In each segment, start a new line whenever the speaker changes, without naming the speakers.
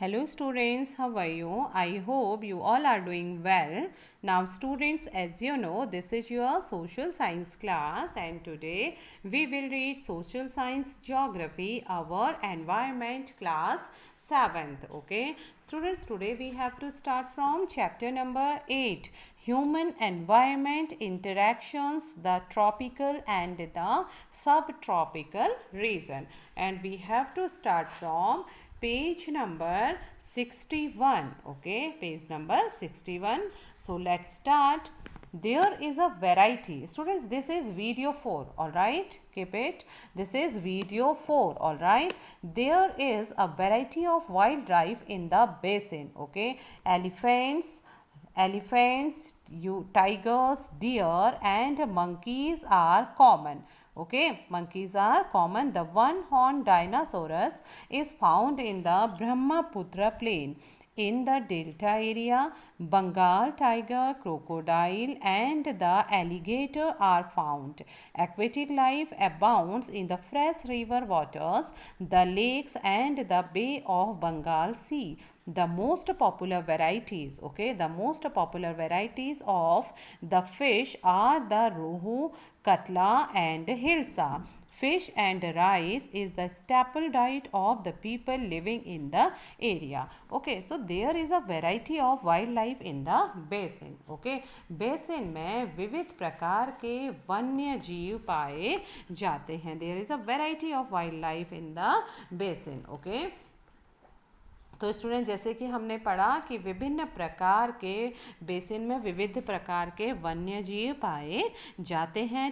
Hello students, how are you? I hope you all are doing well. Now students, as you know, this is your social science class and today we will read social science geography, our environment class 7th. Okay. Students, today we have to start from chapter number 8. Human environment interactions, the tropical and the subtropical region. And we have to start from page number 61. Okay, page number 61. So let's start. There is a variety. Students, this is video 4. All right, keep it. This is video 4. All right, there is a variety of wildlife in the basin. Okay, elephants, tigers, deer and monkeys are common. Okay, monkeys are common. The one-horned dinosaurs is found in the Brahmaputra plain. In the delta area, Bengal tiger, crocodile and the alligator are found. Aquatic life abounds in the fresh river waters, the lakes and the Bay of Bengal Sea. The most popular varieties, okay, the most popular varieties of the fish are the rohu, katla and hilsa. Fish and rice is the staple diet of the people living in the area. Okay, so there is a variety of wildlife in the basin. Okay, basin में विविध प्रकार के वन्य जीव पाए जाते हैं. There is a variety of wildlife in the basin. Okay. तो स्टूडेंट, जैसे कि हमने पढ़ा कि विभिन्न प्रकार के बेसिन में विविध प्रकार के वन्य जीव पाए जाते हैं.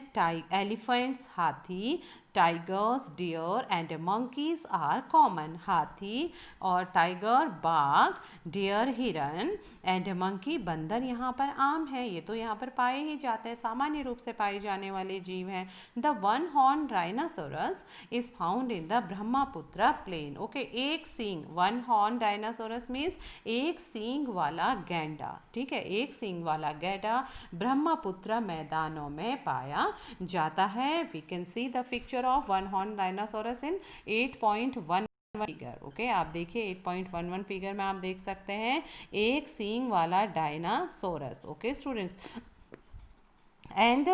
एलिफेंट्स हाथी, tigers deer and monkeys are common. हाथी और टाइगर बाघ, डियर हिरन एंड मंकी बंदर यहाँ पर आम है. ये तो यहाँ पर पाए ही जाते हैं, सामान्य रूप से पाए जाने वाले जीव हैं. The one horn rhinoceros is found in the Brahmaputra plain. Okay, एक सींग, वन हॉर्न डायनासोरस मीन्स एक सींग वाला गैंडा. ठीक है, एक सींग वाला गैंडा ब्रह्मपुत्र मैदानों में पाया जाता है. We can see the picture of one horn dinosaurs in 8.1 figure. Okay, आप देखिए 8.11 फिगर में आप देख सकते हैं एक सींग वाला dinosaurs. Okay students, and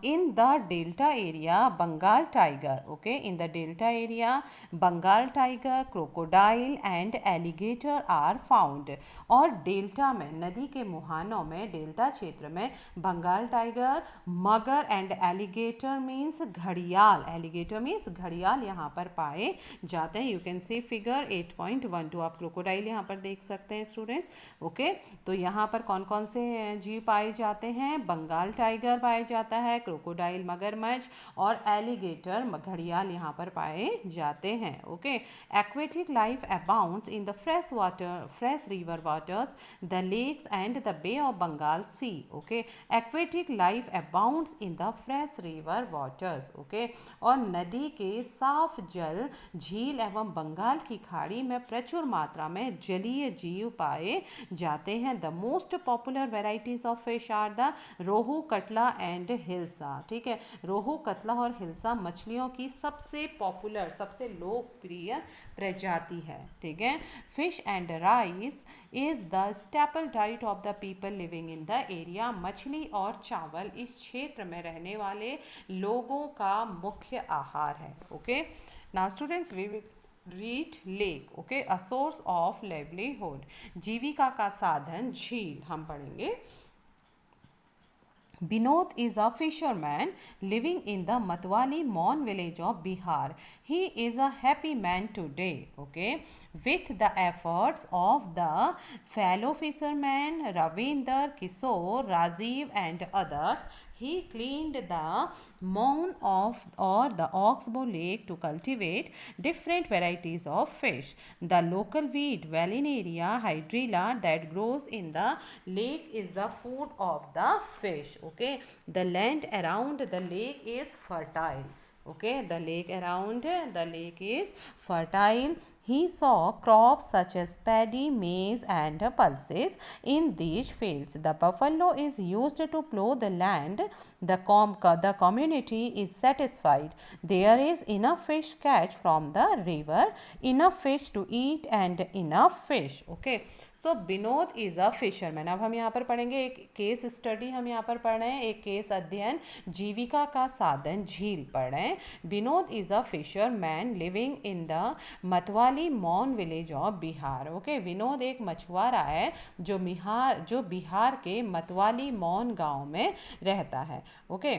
in the delta area Bengal tiger, okay, in the delta area Bengal tiger, crocodile and alligator are found. और डेल्टा में, नदी के मुहानों में, डेल्टा क्षेत्र में बंगाल टाइगर, मगर एंड एलिगेटर मीन्स घड़ियाल. एलिगेटर मीन्स घड़ियाल यहाँ पर पाए जाते हैं. You can C figure 8.12. आप क्रोकोडाइल यहाँ पर देख सकते हैं स्टूडेंट्स. ओके, तो यहाँ पर कौन कौन से जीव पाए जाते हैं? बंगाल टाइगर पाया जाता है, क्रोकोडाइल मगरमच्छ और एलिगेटर घड़ियाल यहाँ पर पाए जाते हैं. Okay, aquatic life abounds in the fresh river waters, the lakes and the Bay of Bengal sea. Okay, aquatic life abounds in the fresh river waters. Okay, और नदी के साफ जल, झील एवं बंगाल की खाड़ी में प्रचुर मात्रा में जलीय जीव पाए जाते हैं. The most popular varieties of fish are the rohu, catla and hilsa. ठीक है, रोहू, कतला और हिल्सा मछलियों की सबसे पॉपुलर, सबसे लोकप्रिय प्रजाति है. ठीक है, fish and rice is the staple diet of the people living in the area. मछली और चावल इस क्षेत्र में रहने वाले लोगों का मुख्य आहार है. Okay, now students we will read lake. Okay, a source of livelihood, जीविका का साधन, झील हम पढ़ेंगे. Binod is a fisherman living in the Matwali Mon village of Bihar. He is a happy man today. Okay, with the efforts of the fellow fishermen Ravinder, Kishore, Rajiv and others, he cleaned the mound of or the Oxbow Lake to cultivate different varieties of fish. The local weed, Valinaria hydrilla, that grows in the lake is the food of the fish. Okay, the land around the lake is fertile. Okay, the lake around the lake is fertile. he saw crops such as paddy, maize, and pulses in these fields. The buffalo is used to plow the land. The community is satisfied. There is enough fish catch from the river, enough fish to eat, and enough fish. Okay. So Vinod is a fisherman. अब हम यहाँ पर पढ़ेंगे एक case study, हम यहाँ पर पढ़ रहे हैं एक केस अध्ययन, जीविका का साधन झील पढ़ रहे हैं. Vinod is a fisherman living in the Matwali Maun village of Bihar. Okay, Vinod एक मछुआरा है जो बिहार के मतवाली मॉन गांव में रहता है. Okay.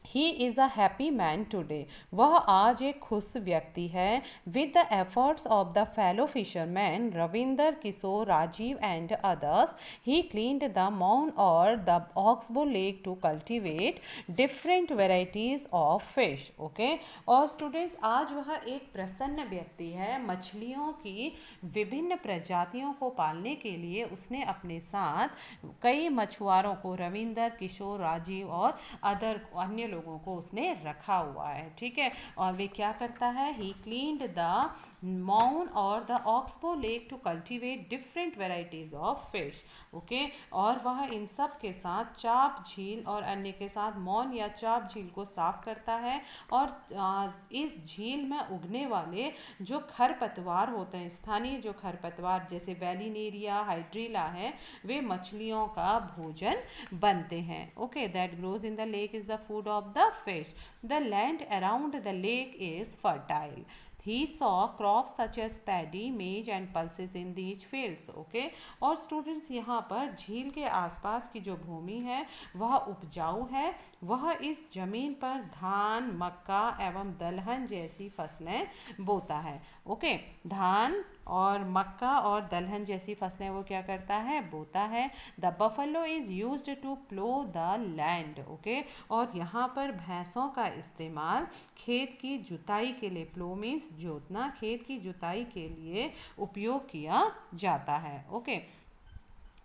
He is a happy man today. वह आज एक खुश व्यक्ति है. With the efforts of the fellow fisherman Ravinder, Kishor, Rajeev and others, he cleaned the mound और the oxbow lake to cultivate different varieties of fish. Okay. और स्टूडेंट्स, आज वह एक प्रसन्न व्यक्ति है. मछलियों की विभिन्न प्रजातियों को पालने के लिए उसने अपने साथ कई मछुआरों को, रविंदर, किशोर, राजीव और अन्य लोगों को उसने रखा हुआ है. ठीक है. और वे क्या करता है? ही क्लीन्ड द माउंड और the oxbow lake to cultivate different varieties of fish. Okay. और वह इन सब के साथ चाप झील और अन्य के साथ मौन या चाप झील को साफ करता है. और इस झील में उगने वाले जो खरपतवार होते हैं, स्थानीय जो खरपतवार जैसे वेलिनेरिया, हाइड्रीला है, वे मछलियों का भोजन बनते हैं. Okay. That grows in the lake is the food of the fish. The land around the lake is fertile. He saw crops such as paddy, maize and pulses in these fields. Okay. और students, यहाँ पर झील के आसपास की जो भूमि है वह उपजाऊ है. वह इस जमीन पर धान, मक्का एवं दलहन जैसी फसलें बोता है. ओके. धान और मक्का और दलहन जैसी फसलें वो क्या करता है? बोता है. The buffalo is used to plough the land. Okay. और यहाँ पर भैंसों का इस्तेमाल खेत की जुताई के लिए, प्लो मीन्स जोतना, खेत की जुताई के लिए उपयोग किया जाता है. Okay.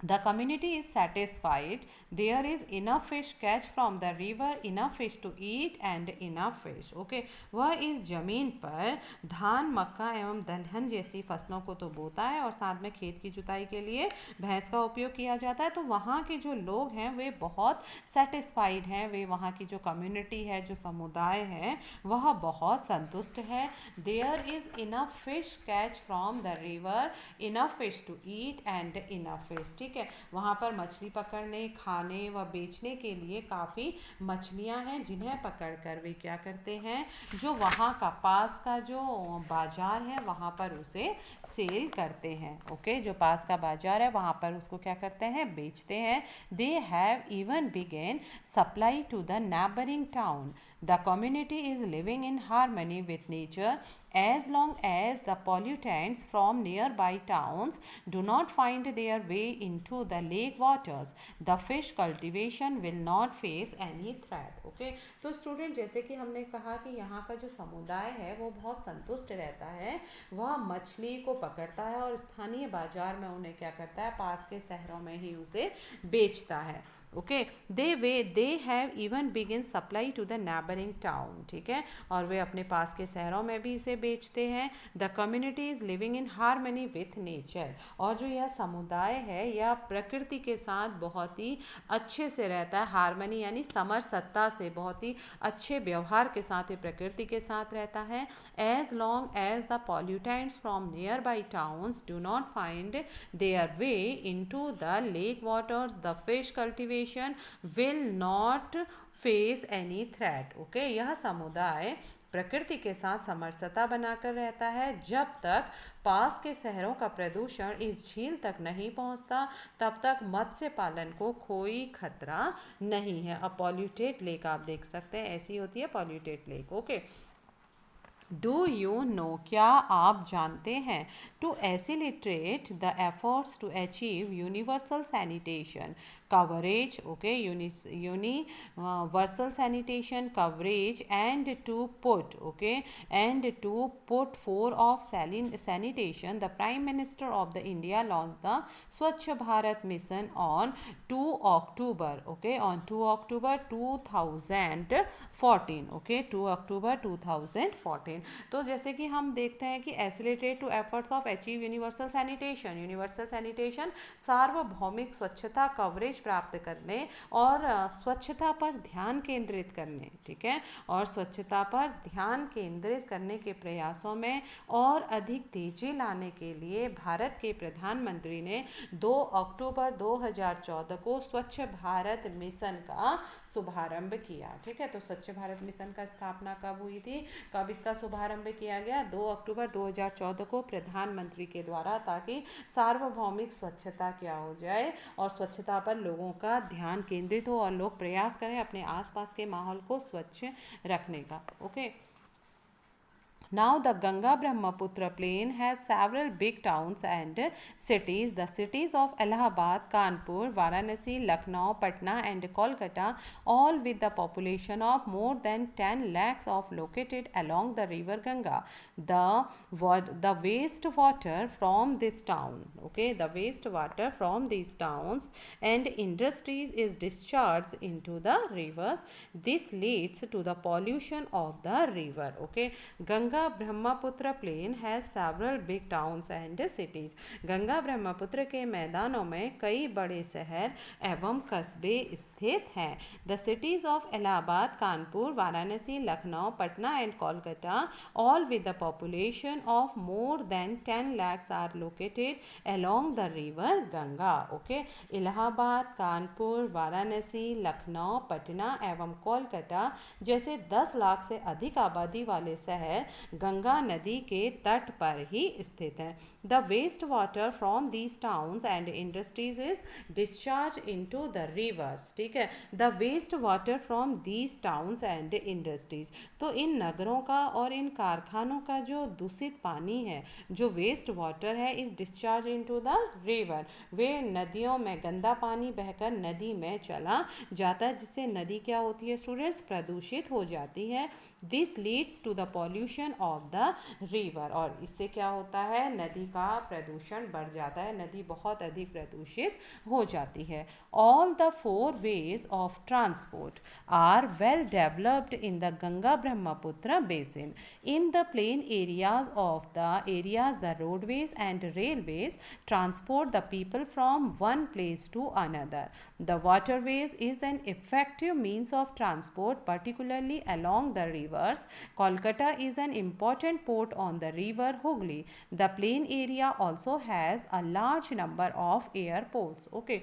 The community is satisfied. There is enough fish catch from the river, enough fish to eat and enough fish. Okay. वह इस जमीन पर धान, मक्का एवं दलहन जैसी फसलों को तो बोता है और साथ में खेत की जुताई के लिए भैंस का उपयोग किया जाता है. तो वहाँ के जो लोग हैं वे बहुत सेटिस्फाइड हैं. वे वहाँ की जो कम्युनिटी है, जो समुदाय है, वह बहुत संतुष्ट है. There is enough fish catch from the river, enough fish to eat and enough fish. ठीक है. वहाँ पर मछली पकड़ने, खाने व बेचने के लिए काफ़ी मछलियाँ हैं जिन्हें पकड़कर वे क्या करते हैं, जो वहाँ का पास का जो बाज़ार है वहाँ पर उसे सेल करते हैं. ओके. जो पास का बाज़ार है वहाँ पर उसको क्या करते हैं? बेचते हैं. They have even begin supply to the neighbouring town. The community is living in harmony with nature as long as the pollutants from nearby towns do not find their way into the lake waters. The fish cultivation will not face any threat. Okay. तो student, जैसे कि हमने कहा कि यहाँ का जो समुदाय है वो बहुत संतुष्ट रहता है. वह मछली को पकड़ता है और स्थानीय बाजार में उन्हें क्या करता है? पास के शहरों में ही उसे बेचता है. Okay. They have even begin supply to the neighbouring town. ठीक है. और वे अपने पास के शहरों में भी इसे बेचते हैं. The community is living in harmony with nature. और जो यह समुदाय है यह प्रकृति के साथ बहुत ही अच्छे से रहता है. हार्मनी यानी समरसत्ता से, बहुत ही अच्छे व्यवहार के साथ ये प्रकृति के साथ रहता है. As long as the pollutants from nearby towns do not find their way into the lake waters, the fish cultivation will not face any threat. Okay. यह समुदाय प्रकृति के साथ समरसता बनाकर रहता है. जब तक पास के शहरों का प्रदूषण इस झील तक नहीं पहुंचता तब तक मत्स्य पालन को कोई खतरा नहीं है. अब पॉल्यूटेड लेक आप देख सकते हैं, ऐसी होती है polluted lake. Okay. Do you know, क्या आप जानते हैं? टू एसिलिट्रेट the efforts to achieve universal sanitation. coverage, okay, universal sanitation coverage, and to put, okay, and to put four of sanitation, the Prime Minister of the India launched the Swachh Bharat mission on 2 October, okay, on 2 October 2014, okay, 2 October 2014. तो जैसे कि हम देखते हैं कि accelerated to efforts of achieve universal sanitation सार्वभौमिक स्वच्छता coverage प्राप्त करने और स्वच्छता पर ध्यान केंद्रित करने, ठीक है, और स्वच्छता पर ध्यान केंद्रित करने के प्रयासों में और अधिक तेजी लाने के लिए भारत के प्रधानमंत्री ने 2 अक्टूबर 2014 को स्वच्छ भारत मिशन का शुभारंभ किया, ठीक है। तो स्वच्छ भारत मिशन का स्थापना कब हुई थी, कब इसका शुभारंभ किया गया, 2 अक्टूबर 2014 को प्रधानमंत्री के द्वारा, ताकि सार्वभौमिक स्वच्छता क्या हो जाए और स्वच्छता पर लोगों का ध्यान केंद्रित हो और लोग प्रयास करें अपने आसपास के माहौल को स्वच्छ रखने का, okay. Now the Ganga Brahmaputra plain has several big towns and cities. The cities of Allahabad, Kanpur, Varanasi, Lucknow, Patna and Kolkata, all with the population of more than 10 lakhs of located along the river Ganga. The wastewater from this town, okay, the wastewater from these towns and industries is discharged into the rivers. This leads to the pollution of the river, okay. Ganga Brahmaputra plain has several big towns and cities. Ganga Brahmaputra के मैदानों में कई बड़े शहर एवं कस्बे स्थित हैं। The cities of Allahabad, Kanpur, Varanasi, Lucknow, Patna and Kolkata, all with the population of more than 10 lakhs are located along the river Ganga, okay. Allahabad, Kanpur, Varanasi, Lucknow, Patna एवं कोलकाता जैसे 10 लाख से अधिक आबादी वाले शहर गंगा नदी के तट पर ही स्थित है। The waste water from these towns and industries is discharge into the rivers, ठीक है। The waste water from these towns and industries, तो इन नगरों का और इन कारखानों का जो दूषित पानी है, जो वेस्ट वाटर है, is discharge into the river, वे नदियों में गंदा पानी बहकर नदी में चला जाता है, जिससे नदी क्या होती है स्टूडेंट्स, प्रदूषित हो जाती है। This leads to the pollution of the river, और इससे क्या होता है, नदी का प्रदूषण बढ़ जाता है, नदी बहुत अधिक प्रदूषित हो जाती है। All the 4 ways of transport are well developed in the Ganga Brahmaputra basin. In the plain areas of the roadways and railways transport the people from one place to another. The waterways is an effective means of transport, particularly along the rivers. Kolkata is an important port on the river Hooghly. The plain area also has a large number of airports. Okay.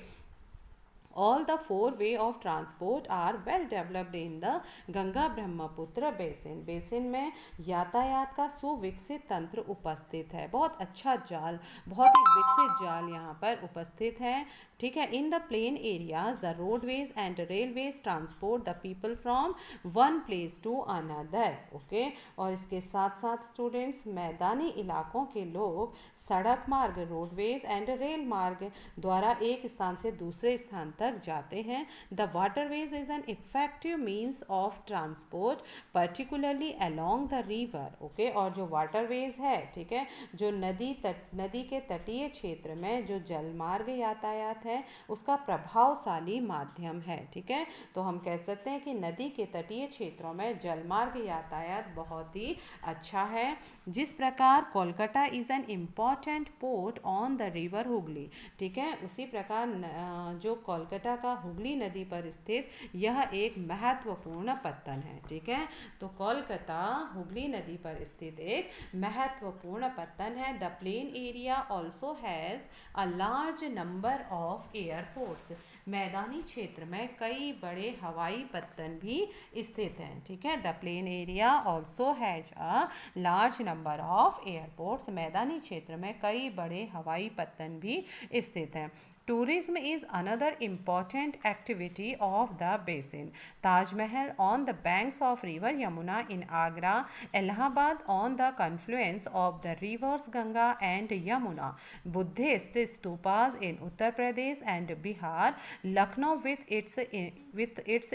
All the 4 ways of transport are well developed in the Ganga Brahmaputra basin. Basin में यातायात का सुविकसित तंत्र उपस्थित है, बहुत अच्छा जाल, बहुत ही विकसित जाल यहाँ पर उपस्थित है, ठीक है। In the plain areas the roadways and railways transport the people from one place to another, okay. और इसके साथ साथ स्टूडेंट्स, मैदानी इलाकों के लोग सड़क मार्ग, रोडवेज एंड रेल मार्ग द्वारा एक स्थान से दूसरे स्थान तक जाते हैं। The waterways is an effective means of transport particularly along the river, okay. और जो वाटरवेज है, ठीक है, जो नदी के तटीय क्षेत्र में जो जलमार्ग यातायात है, उसका प्रभावशाली माध्यम है, ठीक है। तो हम कह सकते हैं कि नदी के तटीय क्षेत्रों में जलमार्ग यातायात बहुत ही अच्छा है। जिस प्रकार Kolkata is an important port on the river Hooghly, ठीक है, उसी प्रकार जो कोलकाता का हुगली नदी पर स्थित यह एक महत्वपूर्ण पत्तन है, ठीक है। तो कोलकाता हुगली नदी पर स्थित एक महत्वपूर्ण पत्तन है। The plain area also has a large number of airports. मैदानी क्षेत्र में कई बड़े हवाई पत्तन भी स्थित हैं, ठीक है। The plain area also has a large number of airports. मैदानी क्षेत्र में कई बड़े हवाई पत्तन भी स्थित हैं। Tourism is another important activity of the basin. Taj Mahal on the banks of river Yamuna in Agra, Allahabad on the confluence of the rivers Ganga and Yamuna, Buddhist stupas in Uttar Pradesh and Bihar, Lucknow with its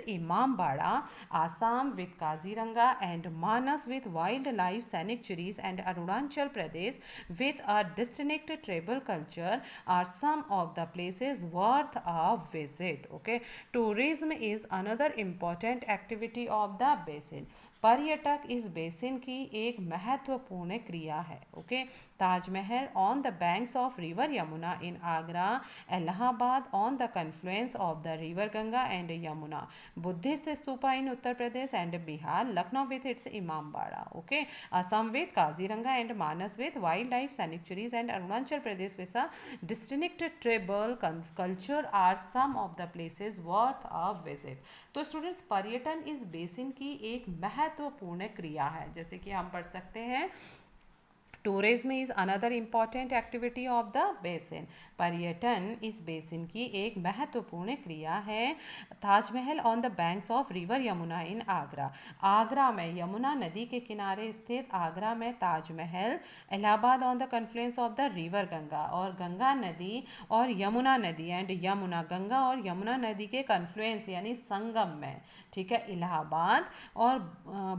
Imambada, Assam with Kaziranga and Manas with wildlife sanctuaries, and Arunachal Pradesh with a distinct tribal culture are some of the places worth a visit. Okay, tourism is another important activity of the basin. पर्यटक इस basin की एक महत्वपूर्ण क्रिया है. Okay, Taj Mahal on the banks of river Yamuna in Agra, Allahabad on the confluence of the river Ganga and Yamuna, Buddhist stupa in Uttar Pradesh and Bihar, Lucknow with its imambara. Okay, Assam with Kaziranga and Manas with wild life sanctuaries, and Arunachal Pradesh with a distinct tribal culture are some of the places worth a visit. तो students, पर्यटन इस basin की एक महत्वपूर्ण क्रिया है. जैसे कि हम पढ़ सकते हैं, tourism is another important activity of the basin. पर्यटन इस बेसिन की एक महत्वपूर्ण क्रिया है. Taj Mahal on the banks of river Yamuna in Agra. Agra में यमुना नदी के किनारे स्थित आगरा में Taj Mahal. Allahabad on the confluence of the river Ganga, और गंगा नदी और यमुना नदी एंड यमुना, गंगा और यमुना नदी के कन्फ्लुएंस यानी संगम में. ठीक है, इलाहाबाद. और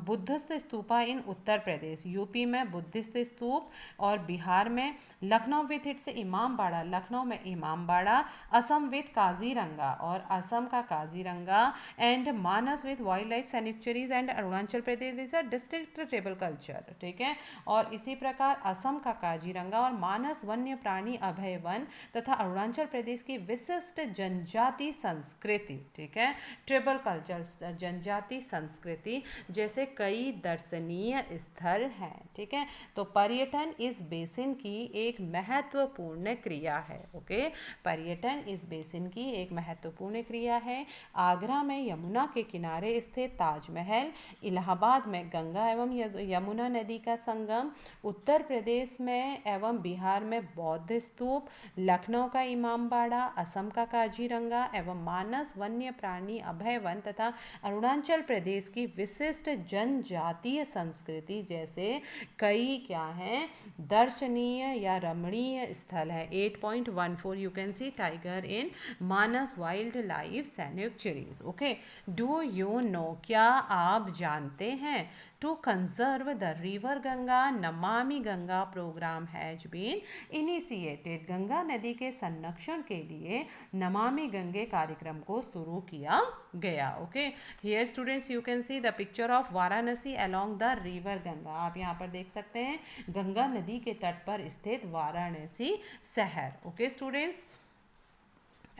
Buddhist stupa in Uttar Pradesh, UP में बुद्धिस्ट स्तूप, और बिहार में लखनऊ विथ इट्स इमामबाड़ा, लखनऊ में इमामबाड़ा, असम विथ काजीरंगा और असम का Kaziranga, and Manas with wild life sanctuaries, and Arunachal Pradesh is a district tribal culture. ठीक है, और इसी प्रकार असम का काजीरंगा और मानस वन्य प्राणी अभय वन तथा अरुणाचल प्रदेश की विशिष्ट जनजाति संस्कृति. ठीक है, ट्राइबल कल्चर, जनजाति संस्कृति जैसे कई दर्शनीय स्थल हैं. ठीक है, तो पर्यटन इस बेसिन की एक महत्वपूर्ण क्रिया है. ओके, पर्यटन इस बेसिन की एक महत्वपूर्ण क्रिया है. आगरा में यमुना के किनारे स्थित ताजमहल, इलाहाबाद में गंगा एवं यमुना नदी का संगम, उत्तर प्रदेश में एवं बिहार में बौद्ध स्तूप, लखनऊ का इमामबाड़ा, असम का काजीरंगा एवं मानस वन्य प्राणी अभय वन तथा अरुणाचल प्रदेश की विशिष्ट जनजातीय संस्कृति जैसे कई क्या हैं, दर्शनीय या रमणीय स्थल है. 8.14 you can see tiger in Manas wild life sanctuaries. Okay, do you know, क्या आप जानते हैं, to conserve the river Ganga Namami Gange programme has been initiated. Ganga नदी के संरक्षण के लिए नमामि गंगे कार्यक्रम को शुरू किया गया. Okay, here students you can see the picture of Varanasi along the river Ganga. आप यहाँ पर देख सकते हैं गंगा नदी के तट पर स्थित वाराणसी शहर. Okay students,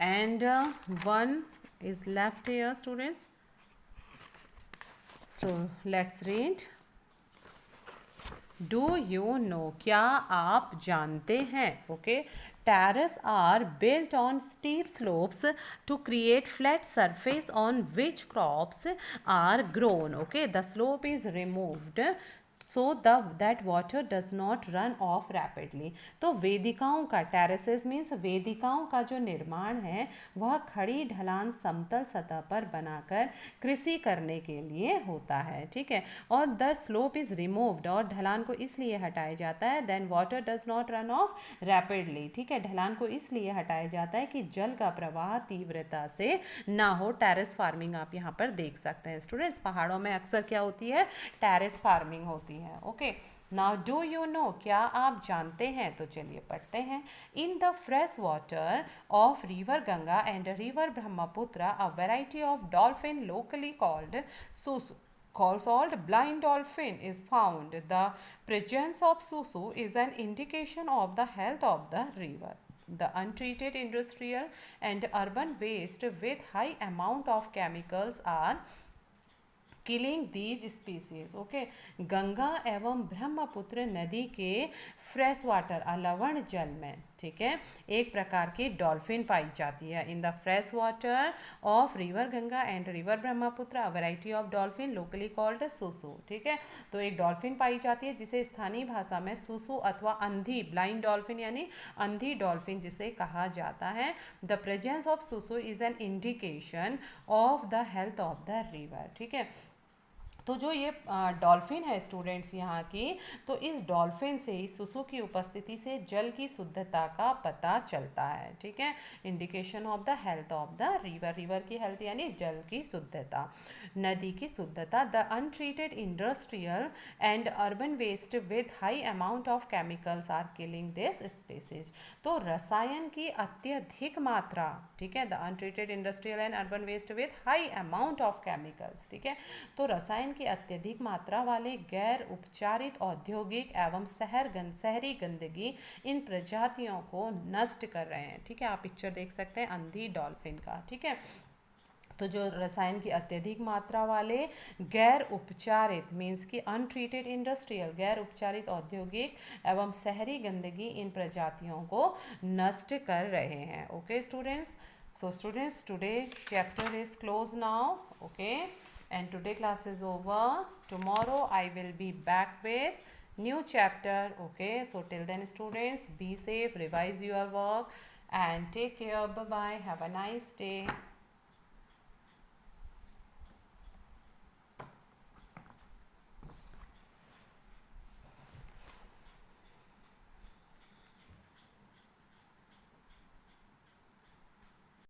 and one is left here students. So let's read. Do you know, क्या आप जानते हैं. Okay, terraces are built on steep slopes to create flat surface on which crops are grown. Okay, the slope is removed so that water does not run off rapidly. तो वेदिकाओं का, terraces means वेदिकाओं का जो निर्माण है वह खड़ी ढलान समतल सतह पर बनाकर कृषि करने के लिए होता है. ठीक है, और द स्लोप इज रिमूव्ड, और ढलान को इसलिए हटाया जाता है, then water does not run off rapidly. ठीक है, ढलान को इसलिए हटाया जाता है कि जल का प्रवाह तीव्रता से ना हो. टेरेस फार्मिंग आप यहाँ पर देख सकते हैं स्टूडेंट्स. पहाड़ों में अक्सर क्या होती है, टेरेस फार्मिंग होती है. Okay, now do you know, क्या आप जानते हैं. तो चलिए पढ़ते हैं. इन the fresh water of river Ganga and river Brahmaputra a variety of dolphin locally called सुसु, called blind dolphin, is found. The presence of susu is an indication of the health of the river. The untreated industrial and urban waste with high amount of chemicals are killing these species. Okay, Ganga एवं ब्रह्मपुत्र नदी के fresh water, अलवण जल में, ठीक है, एक प्रकार की डॉल्फिन पाई जाती है in the fresh water of river Ganga and river Brahmaputra, a variety of dolphin locally called सुसु। ठीक है, तो एक डॉल्फिन पाई जाती है जिसे स्थानीय भाषा में सुसु अथवा अंधी, ब्लाइंड डॉल्फिन यानी अंधी डॉल्फिन जिसे कहा जाता है। द प्रेजेंस ऑफ सुसु is an indication of the health of the river. ठीक है, तो जो ये डॉल्फिन है स्टूडेंट्स यहाँ की, तो इस डॉल्फिन से, इस सुसु की उपस्थिति से जल की शुद्धता का पता चलता है। ठीक है, indication of the health of the river, river की हेल्थ यानी जल की शुद्धता, नदी की शुद्धता। The untreated industrial and urban waste with high amount of chemicals are killing this species. तो रसायन की अत्यधिक मात्रा, ठीक है, the untreated industrial and urban waste with high amount of chemicals. ठीक है, तो रसायन की अत्यधिक मात्रा वाले गैर उपचारित औद्योगिक एवं शहरी गंदगी इन प्रजातियों को नष्ट कर रहे हैं। ठीक है, आप पिक्चर देख सकते हैं अंधी डॉल्फिन का। ठीक है, तो जो रसायन की अत्यधिक मात्रा वाले गैर उपचारित मीन्स की अनट्रीटेड इंडस्ट्रियल, गैर उपचारित औद्योगिक एवं शहरी गंदगी इन प्रजातियों को नष्ट कर रहे हैं। Okay students, so students today chapter is closed now. Okay, and today class is over. Tomorrow I will be back with new chapter. Okay, so till then students, be safe, revise your work and take care. Bye bye, have a nice day.